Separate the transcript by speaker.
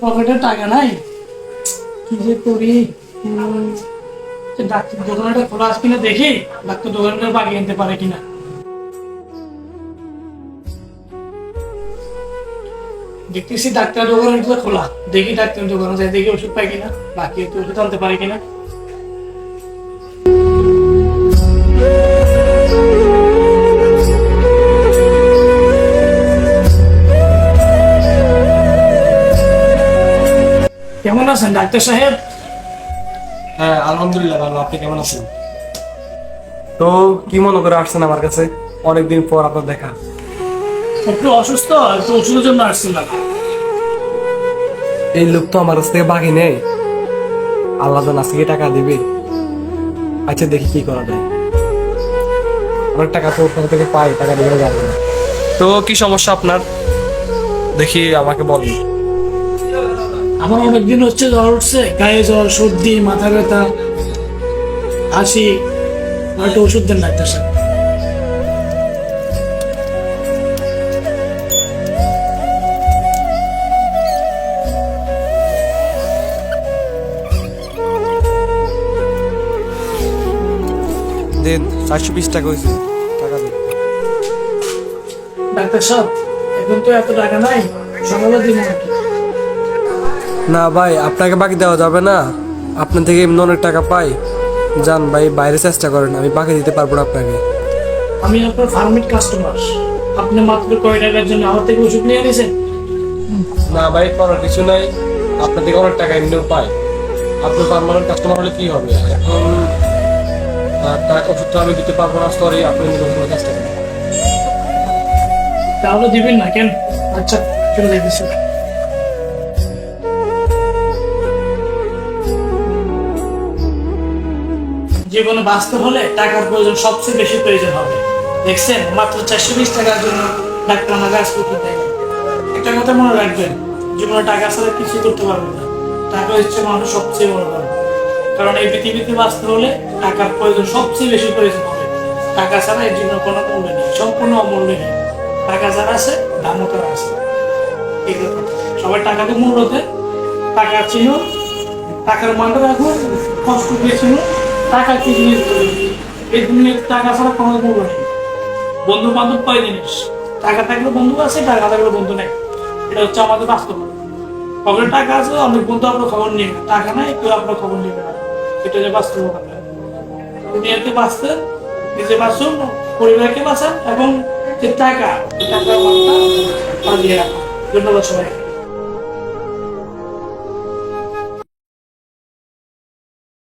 Speaker 1: পকেটে টাকা নাই, কি যে করি। ডাক্তার দোকানটা খোলা আছে কিনা দেখি, ডাক্তার দোকানটা বাগিয়ে আনতে পারে কিনা। দেখতেছি ডাক্তার দোকানটা খোলা, দেখি ডাক্তার দোকানে যাই, দেখি ওষুধ পাই কিনা, বাকি একটু ওষুধ আনতে পারে কিনা। কেমন আছেন ডাক্তার সাহেব?
Speaker 2: হ্যাঁ, আলহামদুলিল্লাহ ভালো। আপনি কেমন আছেন? তো কি মনে করে আসছেন আমার কাছে? অনেকদিন পর আপনার দেখা।
Speaker 1: একটু অসুস্থ, একটু ওষুধের জন্য আসছিলাম।
Speaker 2: এই লোক তো আমার কাছ থেকে বাকি নেই, আল্লাহ জান আজকে টাকা দিবে। আচ্ছা দেখি কি করা যায়। অনেক টাকা তো ওখান থেকে পাই, টাকা দিবে যাবে না। তো কি সমস্যা আপনার দেখি আমাকে বলেন।
Speaker 1: আমার অনেকদিন হচ্ছে জ্বর উঠছে, গায়ে জ্বর, সর্দি, মাথা ব্যথা, হাসি। একটা ওষুধ দেন ডাক্তার সাহেব।
Speaker 2: দেন 420 টাকা হয়েছে, টাকা দিন।
Speaker 1: ডাক্তার সাহেব এখন তো এত টাকা নাই, সকালে দিন নাকি?
Speaker 2: না ভাই, আপনাকে বাকি দেওয়া যাবে না, আপনার থেকে এমনি অনেক টাকা পাই। যান ভাই, বাইরে চেষ্টা করেন, আমি বাকি দিতে পারবো না আপনাকে।
Speaker 1: আমি আপনার ফার্মেট কাস্টমার, আপনি মাত্র কয় টাকার জন্য আমার থেকে ওষুধ নিয়ে নিয়েছেন?
Speaker 2: না ভাই, করার কিছু নাই, আপনার থেকে অনেক টাকা এমনিও পাই। আপনি পার্মানেন্ট কাস্টমার হলে কি হবে? এখন ওষুধটা আমি দিতে পারবো না, সরি, আপনি কোনো কাজটা করেন।
Speaker 1: তাহলে দিবেন না কেন? আচ্ছা চলে যাইতেছি। জীবনে বাঁচতে হলে টাকার প্রয়োজন, সবচেয়ে বেশি প্রয়োজন হবে। দেখছেন, মাত্র 420 টাকার জন্য ডাক্তার আমাকে আজ ওষুধ দেয়। একটা কথা মনে রাখবেন, জীবনে টাকা ছাড়া কিছু করতে পারবেন না। টাকা হচ্ছে মানুষ সবচেয়ে বড় কারণ। কারণ এই পৃথিবীতে বাঁচতে হলে টাকার প্রয়োজন সবচেয়ে বেশি প্রয়োজন হবে। টাকা ছাড়া এর জীবনে কোনো মূল্য নেই, সম্পূর্ণ অমূল্য নেই। টাকা যারা আছে, দামও তারা আছে। এই কথা, সবাই টাকাকে মূল্য দেয়। টাকা চিনুন, টাকার মানটা রাখুন, কষ্ট দিয়ে চিনুন। টাকা কি জিনিস? এই দুনিয়াতে টাকা ছাড়া কোনো মূল্য নেই। বন্ধু বান্ধব কয় জিনিস? টাকা থাকলে বন্ধু আছে, টাকা থাকলে বন্ধু নেই। এটা হচ্ছে আমাদের বাস্তব। পকেটে টাকা আছে, অনেক বন্ধু আপনার খবর নিয়ে, টাকা নাই, কেউ আপনার খবর নেবে না। এটা যে বাস্তব কথা। দুনিয়াতে বাঁচতে নিজে বাঁচুন, পরিবারকে বাঁচান, এবং যে টাকা, এই টাকার মানটা বাঁধিয়ে রাখুন। ধন্যবাদ সবাই।